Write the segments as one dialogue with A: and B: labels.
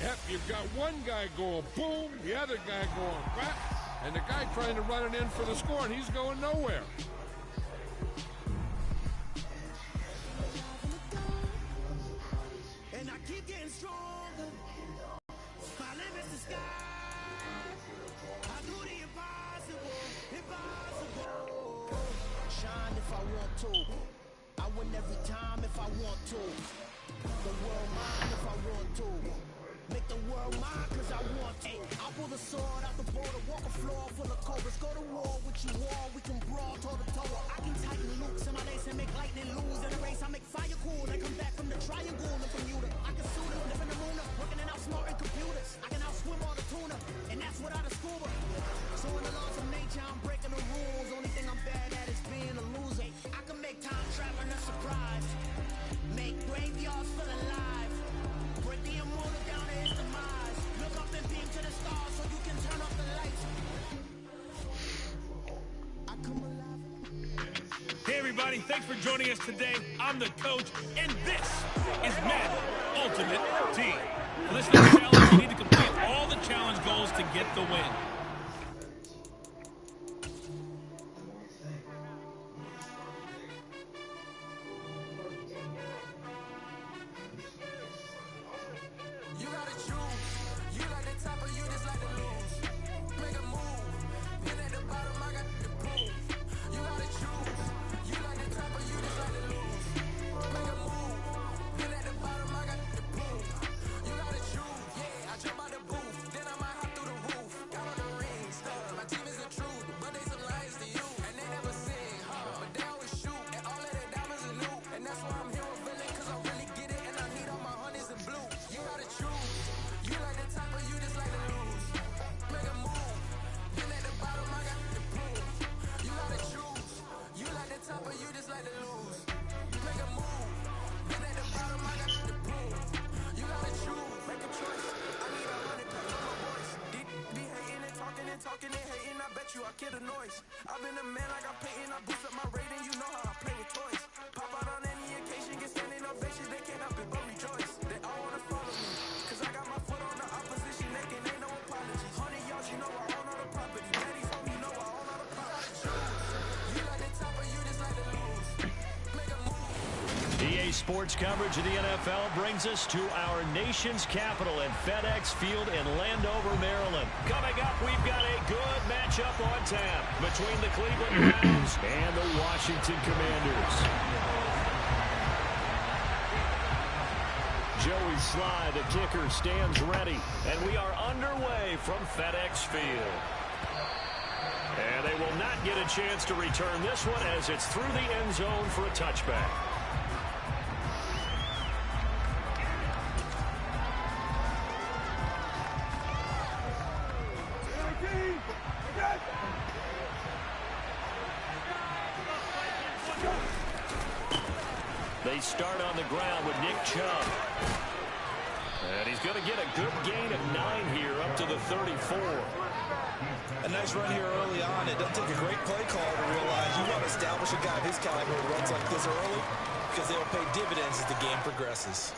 A: Yep, you've got one guy going boom, the other guy going back, and the guy trying to run it in for the score, and he's going nowhere.
B: And I keep getting stronger. My limit's the sky. I do the impossible, impossible. Shine if I want to. I win every time if I want to. The world mine if I want to. Make the world mine cause I want to. I pull the sword out the border, walk a floor full of cobras. Go to war with you all, we can brawl toe to toe. I can tighten loops in my lace and make lightning lose. In a race I make fire cool, I come back from the triangle and Bermuda. I can suit it, live in the moon, working and outsmarting computers. I can outswim all the tuna, and that's without a scuba. So in the laws of nature, I'm breaking the rules. Only thing I'm bad at is being a loser. I can make time traveling a surprise. Make graveyards feel alive. Break the immortal down to his demise. Look up and beam to the stars so you can turn off the lights. I come alive.
C: Hey everybody, thanks for joining us today. I'm the coach, and this is Madden Ultimate Team. For this next challenge, you need to complete all the challenge goals to get the win.
B: You gotta choose. You like the top or you just like to lose. Make a move. Pin at the bottom, I got the proof. You gotta choose. You like the top or you just like to lose. Make a move. Pin at the bottom, I got the proof. You gotta choose. Yeah, I jump out the booth. Then I might hop through the roof. Got on the rings. My team is the truth, but they some lies to you. And they never sing, but they always shoot. And all of their diamonds are new. And that's why I'm here villain, cause I really get it. And I need all my honeys in blue. You gotta choose. You like the top or you just like to lose. Make a move. Then at the bottom I got the proof. You gotta choose. You like the top or you just like to lose. Make a move. Then at the bottom I got the proof. You gotta choose. Make a choice. I need 100 plus on my voice. Be hating and talking and hating. I bet you I kill the noise. I've been a man like I'm Peyton. I boost up my rating. You know how I play with toys. Pop out on any occasion. Get standing ovations. They can't help it but rejoice. They all wanna follow me. Cause I got my foot on the opposition. They can ain't no apologies. 100 yards, you know I own all the property. Daddy's home, you know I own all the property. You like the top or you just like to lose. Make a move.
D: EA Sports coverage of the NFL brings us to our nation's capital at FedEx Field in Landover, Maryland. Coming up, we've got a good matchup on tap between the Cleveland Browns and the Washington Commanders. Joey Sly, the kicker, stands ready, and we are underway from FedEx Field. And they will not get a chance to return this one as it's through the end zone for a touchback. They start on the ground with Nick Chubb. And he's going to get a good gain of 9 here up to the 34.
E: A nice run here early on. It doesn't take a great play call to realize you want to establish a guy of his caliber who runs like this early because they'll pay dividends as the game progresses.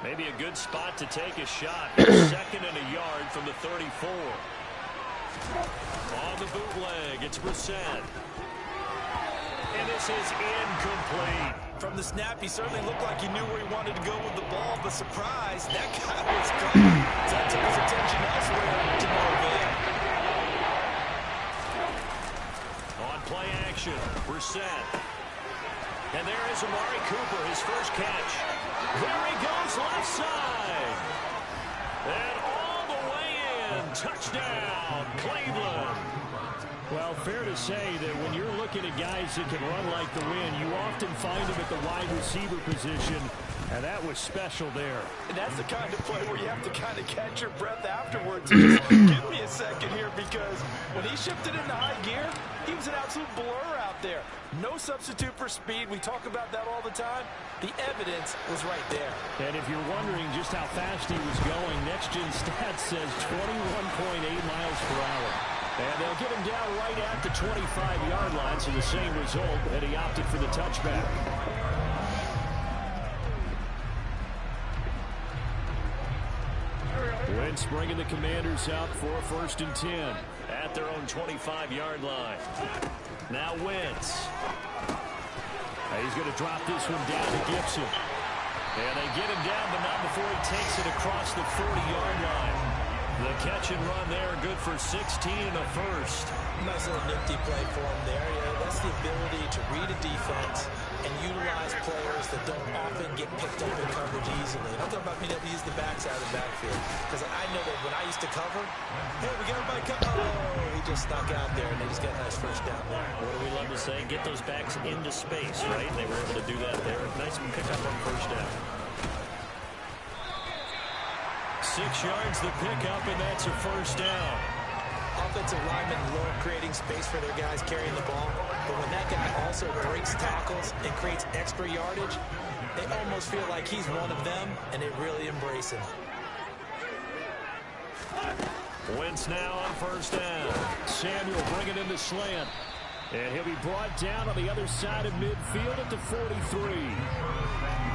D: Maybe a good spot to take a shot. 2nd and a yard from the 34. On the bootleg, it's Brissett. And this is incomplete.
E: From the snap, he certainly looked like he knew where he wanted to go with the ball, but surprise, that guy was gone. So that took his attention elsewhere to no avail.
D: On play action, Brissett. And there is Amari Cooper, his first catch. There he goes, left side. And all the way in. Touchdown, Cleveland. Well, fair to say that when you're looking at guys that can run like the wind, you often find them at the wide receiver position, and that was special there.
E: And that's the kind of play where you have to kind of catch your breath afterwards. And just give me a second here, because when he shifted into high gear, he was an absolute blur out there. No substitute for speed. We talk about that all the time. The evidence was right there.
D: And if you're wondering just how fast he was going, Next Gen Stats says 21.8 miles per hour. And they'll get him down right at the 25-yard line, so the same result, and he opted for the touchback. Wentz bringing the Commanders up for a 1st and 10 at their own 25-yard line. Now Wentz. He's going to drop this one down to Gibson. And they get him down, but not before he takes it across the 40-yard line. The catch and run there, good for 16 and a first.
E: Nice little nifty play for him there. That's the ability to read a defense and utilize players that don't often get picked up in coverage easily. And I'm talking about being able to use the backside of the backfield. Because I know that when I used to cover, hey, we got everybody cover. Oh, he just snuck out there, and they just got a nice first down there.
D: What do we love to say? Get those backs into space, right? They were able to do that there. Nice pickup on first down. 6 yards the pickup, and that's a first down.
E: Offensive linemen love creating space for their guys carrying the ball, but when that guy also breaks tackles and creates extra yardage, they almost feel like he's one of them, and they really embrace him.
D: Wentz now on first down. Samuel bringing in the slant, and he'll be brought down on the other side of midfield at the 43.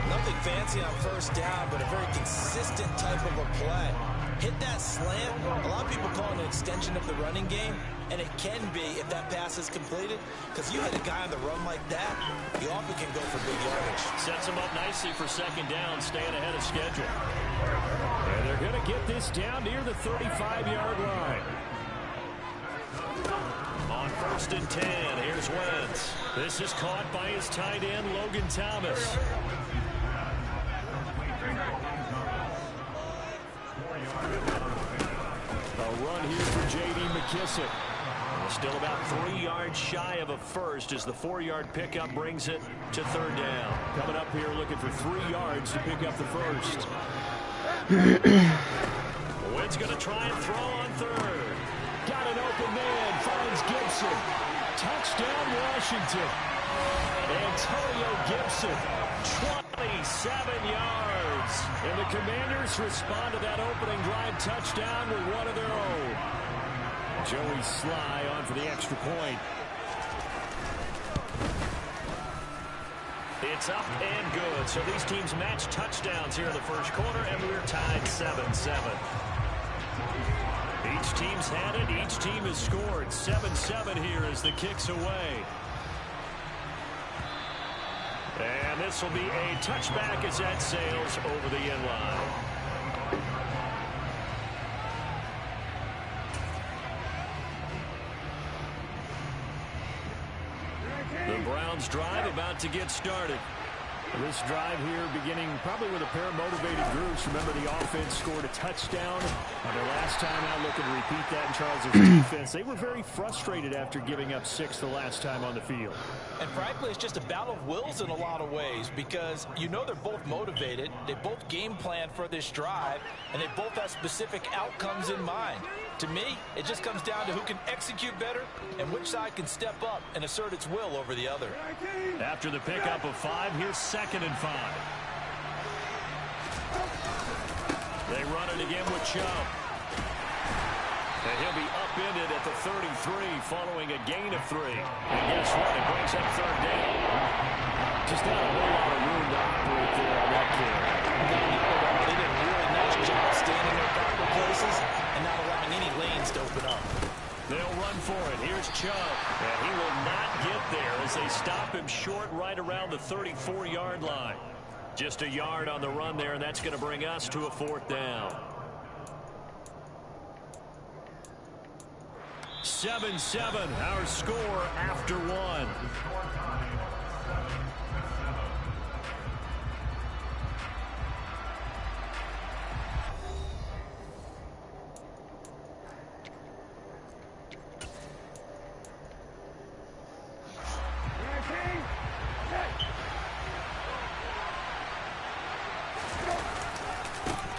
E: Nothing fancy on first down, but a very consistent type of a play. Hit that slant. A lot of people call it an extension of the running game, and it can be if that pass is completed, because you hit a guy on the run like that, you often can go for big yardage. Sets him up nicely for 2nd down, staying ahead of schedule.
D: And they're going to get this down near the 35-yard line. On 1st and 10, here's Wentz. This is caught by his tight end, Logan Thomas. A run here for J.D. McKissick. Still about 3 yards shy of a first as the 4-yard pickup brings it to 3rd down. Coming up here looking for 3 yards to pick up the first. Wentz going to try and throw on 3rd. Got an open man, finds Gibson. Touchdown Washington. Antonio Gibson, 27 yards. And the Commanders respond to that opening drive touchdown with one of their own. Joey Sly on for the extra point. It's up and good. So these teams match touchdowns here in the first quarter, and we're tied 7-7. Each team's had it. Each team has scored. 7-7 here as the kick's away. And this will be a touchback as that sails over the end line. The Browns drive about to get started. This drive here beginning probably with a pair of motivated groups. Remember, the offense scored a touchdown on their last time out, looking to repeat that in Charles' defense. They were very frustrated after giving up 6 the last time on the field.
E: And frankly, it's just a battle of wills in a lot of ways, because you know they're both motivated, they both game plan for this drive, and they both have specific outcomes in mind. To me, it just comes down to who can execute better and which side can step up and assert its will over the other.
D: After the pickup of 5, here's 2nd and 5. They run it again with Chubb. And he'll be upended at the 33 following a gain of 3. And guess what? It brings up 3rd down. Just not a whole lot of room to operate there on that kick.
E: They did a really nice job staying in their proper places and not allowing any lanes to open up.
D: They'll run for it. Here's Chubb. And he will not get there as they stop him short right around the 34-yard line. Just a yard on the run there, and that's going to bring us to a 4th down. 7-7, our score after 1.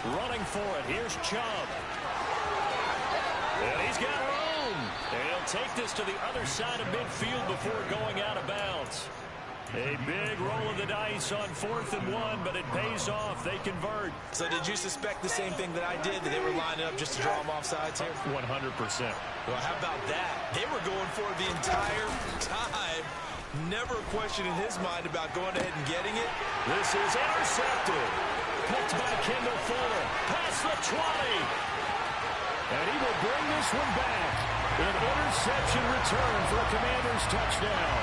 D: Running for it, here's Chubb. And he's got room. And he'll take this to the other side of midfield before going out of bounds. A big roll of the dice on 4th and 1, but it pays off. They convert.
E: So did you suspect the same thing that I did, that they were lining up just to draw them off sides here?
D: 100%.
E: Well, how about that? They were going for it the entire time. Never a question in his mind about going ahead and getting it.
D: This is intercepted. Picked by Kendall Fuller. Past the 20. And he will bring this one back. An interception return for a Commanders touchdown.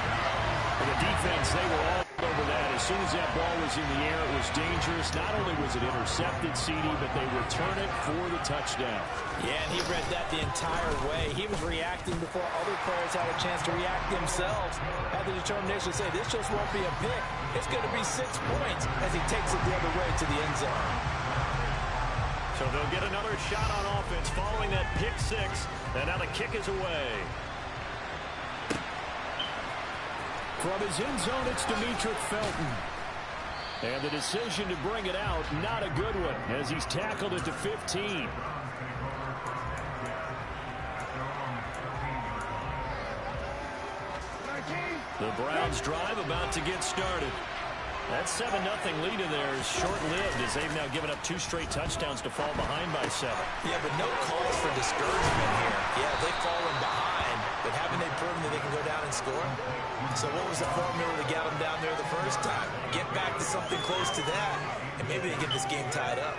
D: For the defense, they were all over that. As soon as that ball was in the air, it was dangerous. Not only was it intercepted, CD, but they return it for the touchdown.
E: Yeah, and he read that the entire way. He was reacting before other players had a chance to react themselves. Had the determination to say, this just won't be a pick. It's going to be 6 points as he takes it the other way to the end zone.
D: So they'll get another shot on offense following that pick 6. And now the kick is away. From his end zone, it's Demetric Felton. And the decision to bring it out, not a good one, as he's tackled it to 15. The Browns drive about to get started. That 7-0 lead of theirs short-lived as they've now given up 2 straight touchdowns to fall behind by 7.
E: Yeah, but no cause for discouragement here. Yeah, they've fallen behind, but haven't they proven that they can go down and score? So what was the formula to get them down there the first time? Get back to something close to that, and maybe they get this game tied up.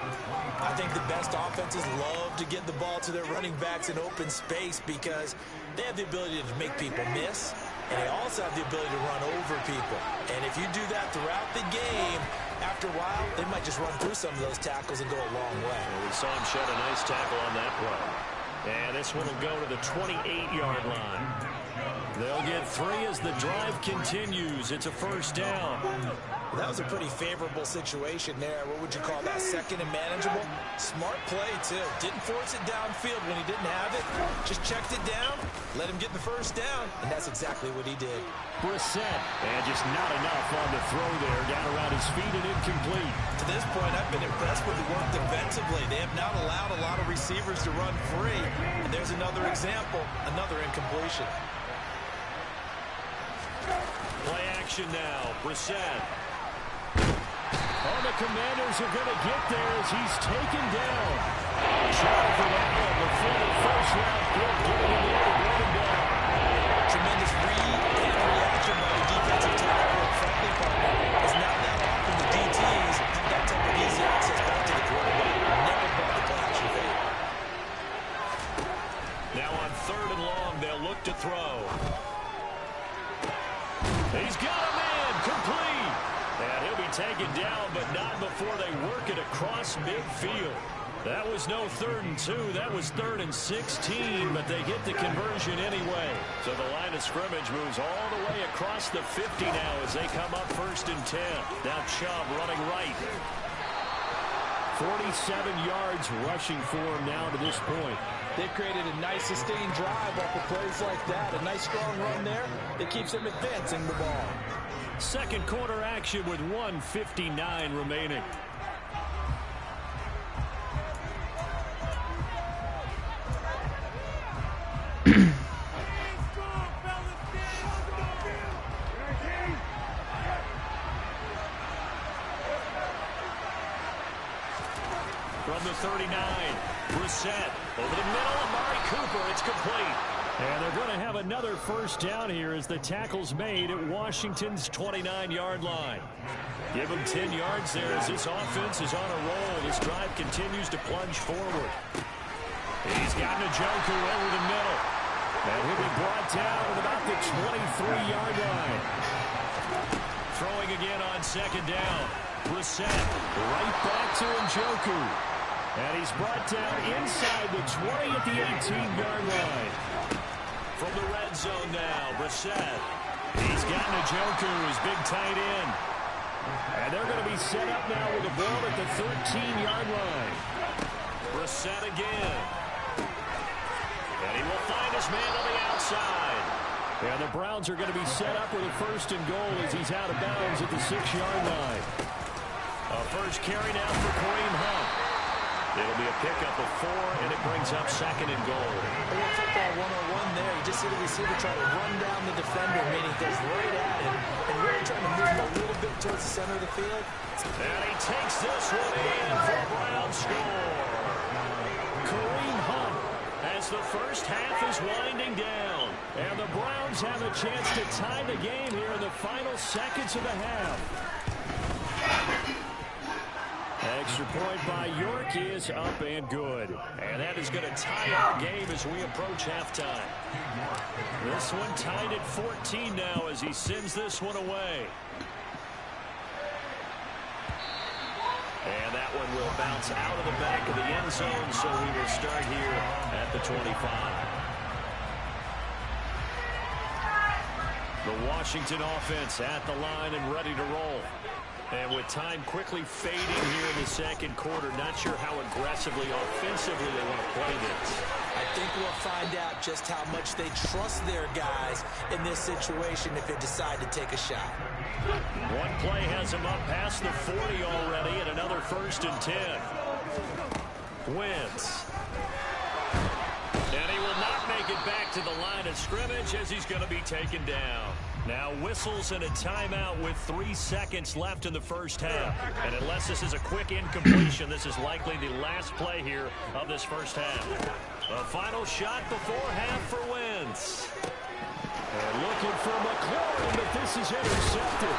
E: I think the best offenses love to get the ball to their running backs in open space because they have the ability to make people miss, and they also have the ability to run over people. And if you do that throughout the game, after a while, they might just run through some of those tackles and go a long way.
D: Well, we saw him shed a nice tackle on that play. And this one will go to the 28-yard line. They'll get 3 as the drive continues. It's a first down.
E: That was a pretty favorable situation there. What would you call that? Second and manageable? Smart play, too. Didn't force it downfield when he didn't have it. Just checked it down, let him get the first down, and that's exactly what he did.
D: Brissett, and just not enough on the throw there. Down around his feet and incomplete.
E: To this point, I've been impressed with the work defensively. They have not allowed a lot of receivers to run free. And there's another example, another incompletion.
D: Play action now. Brissett. Oh, the Commanders are going to get there as he's taken down. Jonathan Allen, the former first-round pick, getting in there to bring him down.
E: Tremendous read and reaction by the defensive tackle and friendly partner. It's not that often the DTs have that type of easy access back to the quarterback. Never brought the play action fade.
D: Now on 3rd and long, they'll look to throw. He's got a man, complete. And he'll be taken down, but not before they work it across midfield. That was no 3rd and 2. That was 3rd and 16, but they get the conversion anyway. So the line of scrimmage moves all the way across the 50 now as they come up 1st and 10. Now Chubb running right. 47 yards rushing for him now to this point.
E: They've created a nice sustained drive off of plays like that. A nice strong run there that keeps them advancing the ball.
D: Second quarter action with 1:59 remaining. From the 39, Brissett over the middle, Amari Cooper, it's complete. And they're going to have another first down here as the tackle's made at Washington's 29-yard line. Give them 10 yards there as this offense is on a roll. This drive continues to plunge forward. He's got Njoku over the middle. And he'll be brought down at about the 23-yard line. Throwing again on 2nd down. Brissett right back to Njoku. And he's brought down inside the 20 at the 18-yard line. From the red zone now, Brissett. He's got Njoku, his big tight end. And they're going to be set up now with the ball at the 13-yard line. Brissett again. And he will find his man on the outside. And the Browns are going to be set up with a 1st and goal as he's out of bounds at the 6-yard line. A first carry now for Kareem Hunt. It'll be a pickup of 4, and it brings up 2nd and goal.
E: A little football 101 there. You just see the receiver try to run down the defender, meaning he goes right at him, and really trying to move him a little bit towards the center of the field.
D: And he takes this one in for a Brown score. Kareem Hunt as the first half is winding down. And the Browns have a chance to tie the game here in the final seconds of the half. Extra point by York is up and good. And that is going to tie our game as we approach halftime. This one tied at 14 now as he sends this one away. And that one will bounce out of the back of the end zone, so we will start here at the 25. The Washington offense at the line and ready to roll. And with time quickly fading here in the second quarter, not sure how aggressively, offensively they want to play this.
E: I think we'll find out just how much they trust their guys in this situation if they decide to take a shot.
D: One play has him up past the 40 already, and another 1st and 10. Wentz. And he will not make it back to the line of scrimmage as he's going to be taken down. Now whistles and a timeout with 3 seconds left in the first half. And unless this is a quick incompletion, this is likely the last play here of this first half. A final shot before half for Wentz. They're looking for McLaurin, but this is intercepted.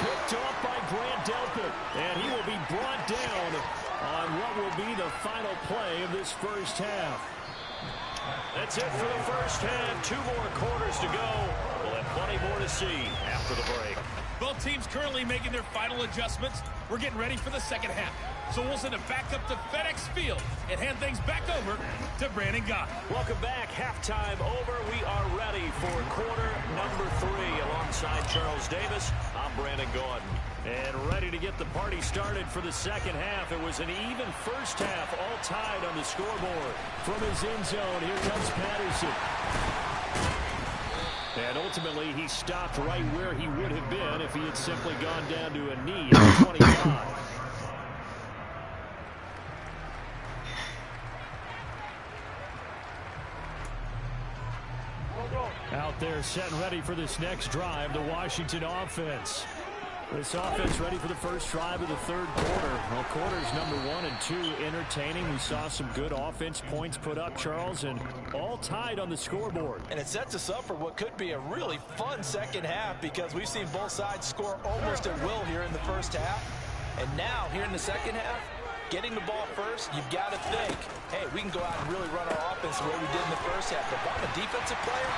D: Picked off by Grant Delpit, and he will be brought down on what will be the final play of this first half. That's it for the first half. 2 more quarters to go. We'll have plenty more to see after the break.
C: Both teams currently making their final adjustments. We're getting ready for the second half. So we'll send it back up to FedEx Field and hand things back over to Brandon Gott.
D: Welcome back. Halftime over. We are ready for quarter number 3. Alongside Charles Davis, I'm Brandon Gaudin. And ready to get the party started for the second half. It was an even first half, all tied on the scoreboard. From his end zone, here comes Patterson. And ultimately, he stopped right where he would have been if he had simply gone down to a knee at 25. Out there set and ready for this next drive, the Washington offense. This offense ready for the first drive of the third quarter. Well, quarters number 1 and 2 entertaining. We saw some good offense points put up, Charles, and all tied on the scoreboard.
E: And it sets us up for what could be a really fun second half because we've seen both sides score almost at will here in the first half. And now, here in the second half, getting the ball first, you've got to think, hey, we can go out and really run our offense the way we did in the first half. But if I'm a defensive player,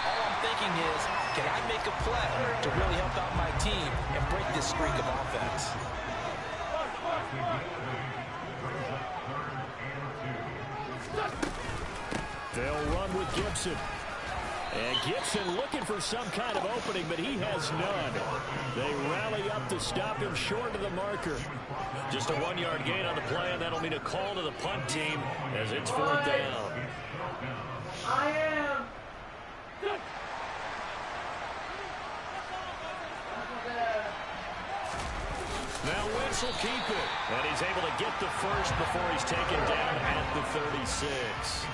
E: all I'm thinking is, can I make a play to really help out my team and break this streak of offense?
D: They'll run with Gibson. And Gibson looking for some kind of opening, but he has none. They rally up to stop him short of the marker. Just a 1-yard gain on the play, and that'll mean a call to the punt team as it's 4th down.
F: I am.
D: Now Wentz will keep it, and he's able to get the first before he's taken down at the 36.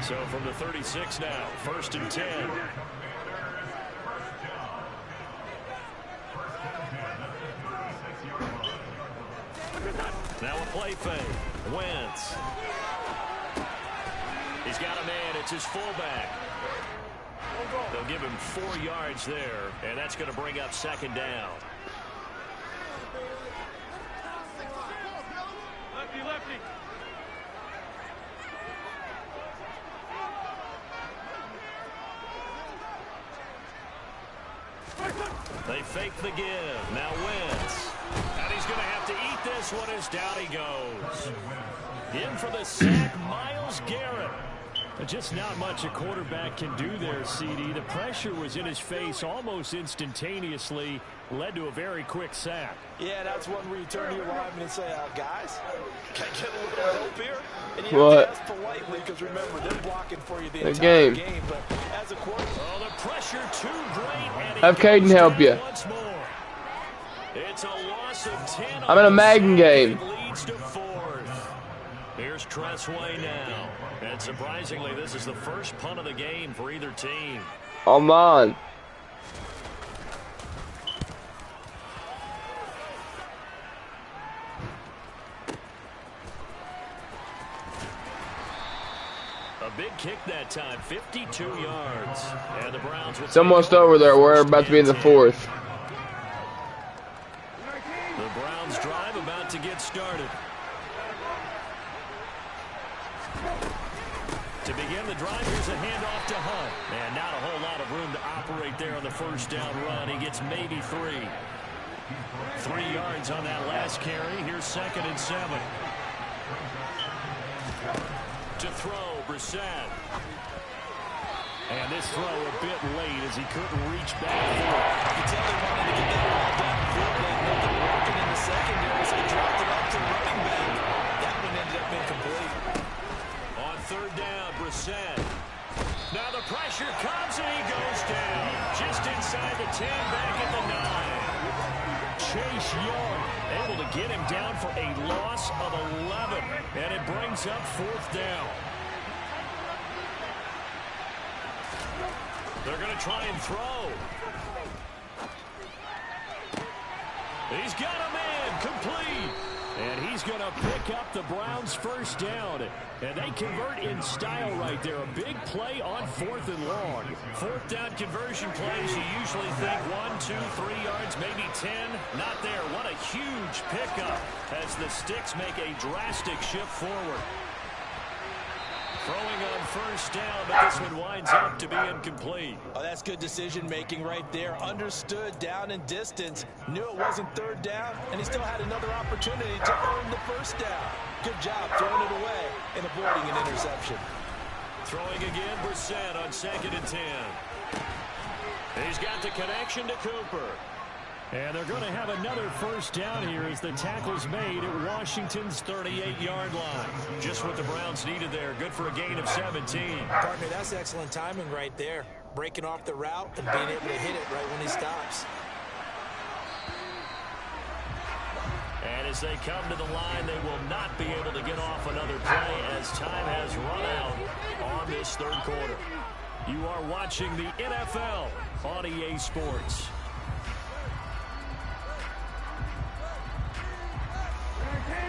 D: So from the 36 now, 1st and 10. Now a play fake. Wentz. He's got a man. It's his fullback. They'll give him 4 yards there, and that's going to bring up 2nd down.
C: Lefty.
D: They fake the give. Now Wentz. And he's going to have to eat this one as down he goes. In for the sack, Myles Garrett. Just not much a quarterback can do there, CD. The pressure was in his face almost instantaneously. Led to a very quick sack.
E: Yeah, that's one where you turn to your lineman and say, guys, can I get a little help here? And you
F: What?
E: have to ask politely because remember, they're blocking for you the
F: The
E: entire
F: game.
E: game. But as a quarterback,
D: Oh, the pressure too great. And he
F: Have Caden
D: goes
F: help
D: down
F: you.
D: once more. It's a loss of 10.
F: I'm in a Madden game.
D: Leads to 4th. Here's Tressway now. And surprisingly, this is the first punt of the game for either team.
F: I'm on.
D: A big kick that time, 52 yards. And the Browns will
F: It's almost over there. We're about to be in the 4th.
D: The Browns drive about to get started. To begin the drive, here's a handoff to Hunt. And not a whole lot of room to operate there on the first down run. He gets maybe 3. 3 yards on that last carry. Here's 2nd and 7. To throw, Brissett. And this throw a bit late as he couldn't reach back for it.
E: You can tell they wanted to get that ball down the field. They had nothing working in the secondary, so he dropped it up to the running back. That one ended up incomplete.
D: On 3rd down, Brissett. Now the pressure comes and he goes down. Just inside the 10, back at the 9. Chase Young able to get him down for a loss of 11. And it brings up 4th down. They're going to try and throw. He's got a man complete. And he's going to pick up the Browns' first down. And they convert in style right there. A big play on 4th and long. 4th down conversion plays, you usually think 1, 2, 3 yards, maybe 10. Not there. What a huge pickup as the Sticks make a drastic shift forward. Throwing on 1st down, but this one winds up to be incomplete.
E: Oh, that's good decision-making right there. Understood down and distance. Knew it wasn't 3rd down, and he still had another opportunity to earn the 1st down. Good job throwing it away and avoiding an interception.
D: Throwing again, Brissett on 2nd and 10. He's got the connection to Cooper. And they're going to have another 1st down here as the tackle's made at Washington's 38-yard line. Just what the Browns needed there. Good for a gain of 17.
E: Partner, that's excellent timing right there. Breaking off the route and being able to hit it right when he stops.
D: And as they come to the line, they will not be able to get off another play as time has run out on this 3rd quarter. You are watching the NFL on EA Sports.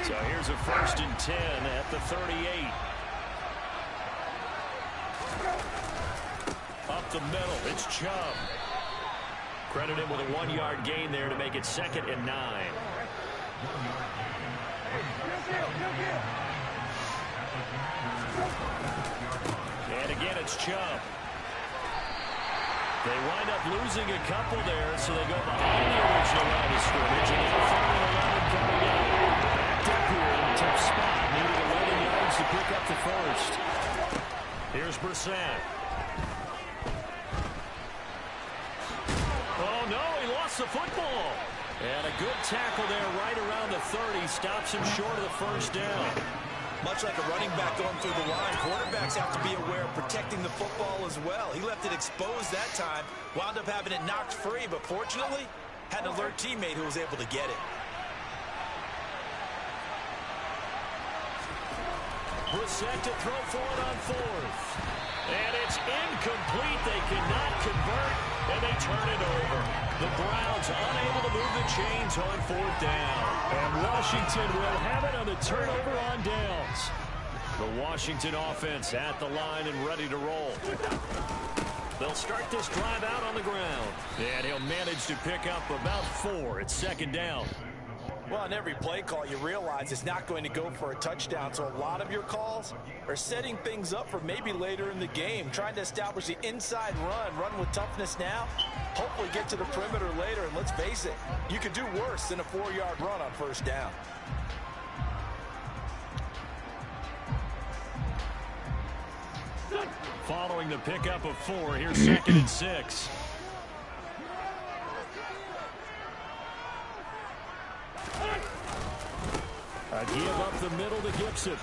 D: So here's a 1st and 10 at the 38. Up the middle, it's Chubb. Credit him with a 1-yard gain there to make it 2nd and 9. And again, it's Chubb. They wind up losing a couple there, so they go behind the original line of scrimmage. And they're 3rd and 11 coming up. Up here in a tough spot, needed 11 yards to pick up the 1st. Here's Brissett. Oh no, he lost the football. And a good tackle there right around the 30 stops him short of the 1st down.
E: Much like a running back going through the line, quarterbacks have to be aware of protecting the football as well. He left it exposed that time, wound up having it knocked free, but fortunately, had an alert teammate who was able to get it.
D: Brissett to throw for it on 4th. And it's incomplete. They cannot convert, and they turn it over. The Browns unable to move the chains on 4th down. And Washington will have it on the turnover on downs. The Washington offense at the line and ready to roll. They'll start this drive out on the ground. And he'll manage to pick up about 4 at 2nd down.
E: Well, on every play call, you realize it's not going to go for a touchdown, so a lot of your calls are setting things up for maybe later in the game, trying to establish the inside run with toughness now, hopefully get to the perimeter later, and let's face it, you could do worse than a 4-yard run on 1st down.
D: Following the pickup of 4, here's 2nd and 6. A give up the middle to Gibson.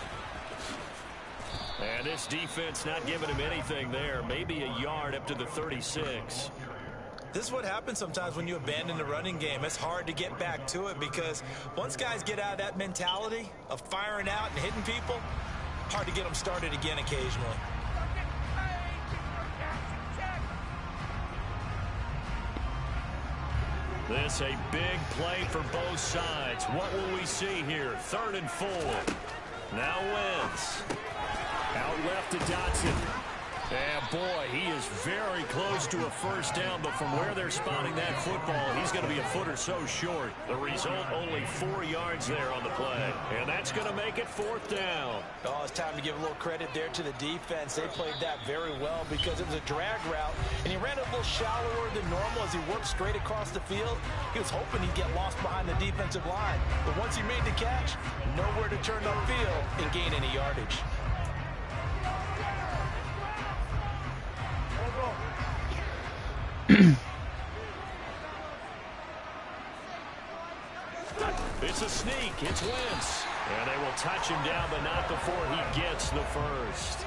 D: And this defense not giving him anything there. Maybe a yard up to the 36.
E: This is what happens sometimes when you abandon the running game. It's hard to get back to it because once guys get out of that mentality of firing out and hitting people, hard to get them started again occasionally.
D: This a big play for both sides. What will we see here? 3rd and 4. Now Wentz. Out left to Dotson. And boy, he is very close to a first down, but from where they're spotting that football, he's going to be a foot or so short. The result, only 4 yards there on the play. And that's going to make it 4th down.
E: Oh, it's time to give a little credit there to the defense. They played that very well because it was a drag route, and he ran a little shallower than normal as he worked straight across the field. He was hoping he'd get lost behind the defensive line. But once he made the catch, nowhere to turn upfield and gain any yardage.
D: It's a sneak. It's Wentz. And they will touch him down, but not before he gets the first.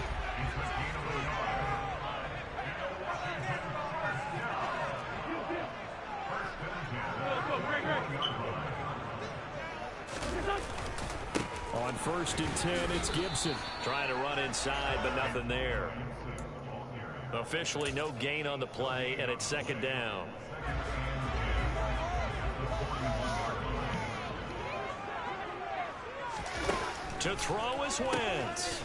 D: On 1st and 10, it's Gibson. Trying to run inside, but nothing there. Officially no gain on the play, and it's 2nd down. To throw is Wentz.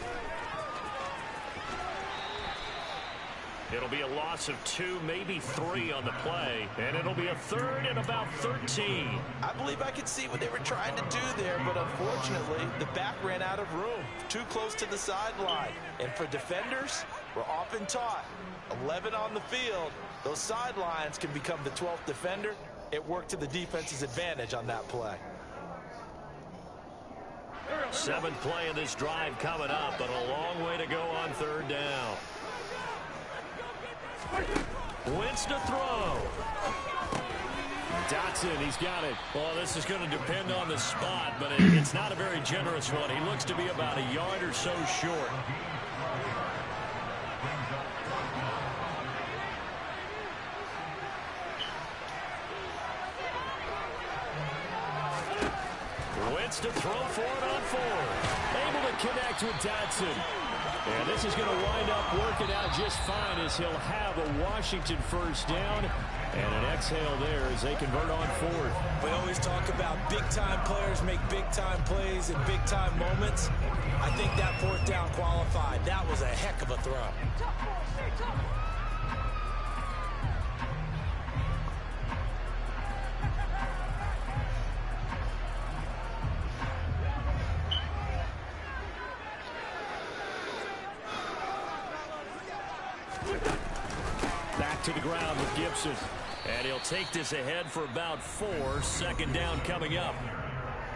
D: It'll be a loss of 2, maybe 3 on the play, and it'll be a 3rd and about 13.
E: I believe I could see what they were trying to do there, but unfortunately, the back ran out of room, too close to the sideline. And for defenders, we're often taught, 11 on the field, those sidelines can become the 12th defender. It worked to the defense's advantage on that play.
D: 7th play of this drive coming up, but a long way to go on 3rd down. Wentz to throw. Dotson, he's got it. Well, this is going to depend on the spot, but it's not a very generous one. He looks to be about a yard or so short. Wentz to throw for it on 4th. Able to connect with Dotson. And this is going to wind up working out just fine as he'll have a Washington first down and an exhale there as they convert on 4th.
E: We always talk about big-time players make big-time plays in big-time moments. I think that 4th down qualified. That was a heck of a throw.
D: Back to the ground with Gibson. And he'll take this ahead for about 4. 2nd down coming up.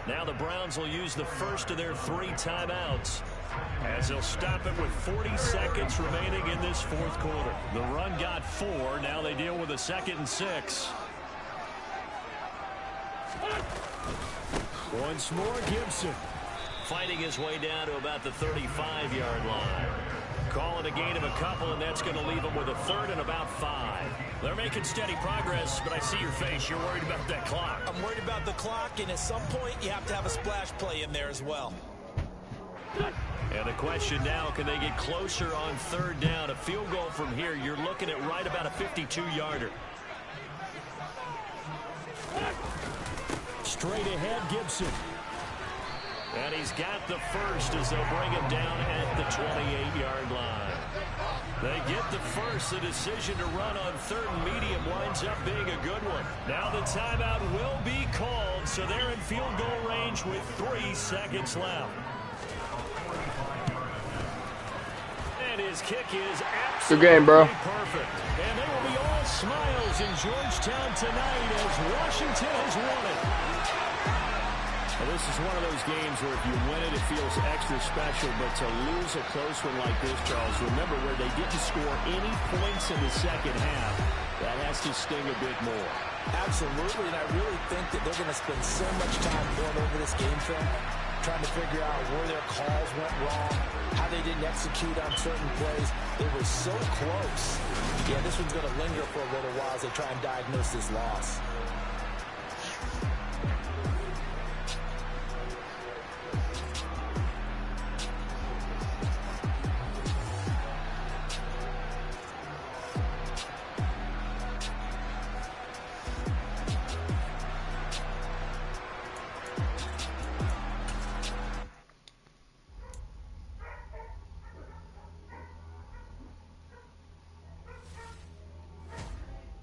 D: Now the Browns will use the first of their 3 timeouts as they'll stop it with 40 seconds remaining in this 4th quarter. The run got 4. Now they deal with a 2nd and 6. Once more, Gibson fighting his way down to about the 35-yard line. Call it a gain of a couple, and that's going to leave them with a 3rd and about 5. They're making steady progress, but I see your face. You're worried about that clock.
E: I'm worried about the clock, and at some point, you have to have a splash play in there as well.
D: And the question now, can they get closer on 3rd down? A field goal from here, you're looking at right about a 52-yarder. Straight ahead, Gibson. And he's got the first as they'll bring him down at the 28-yard line. They get the first. The decision to run on 3rd and medium winds up being a good one. Now the timeout will be called, so they're in field goal range with 3 seconds left. And his kick is absolutely
F: good game, bro.
D: perfect. And they will be all smiles in Georgetown tonight as Washington has won it. Well, this is one of those games where if you win it, it feels extra special. But to lose a close one like this, Charles, remember where they didn't score any points in the second half, that has to sting a bit more.
E: Absolutely, and I really think that they're going to spend so much time going over this game film, trying to figure out where their calls went wrong, how they didn't execute on certain plays. They were so close. Yeah, this one's going to linger for a little while as they try and diagnose this loss.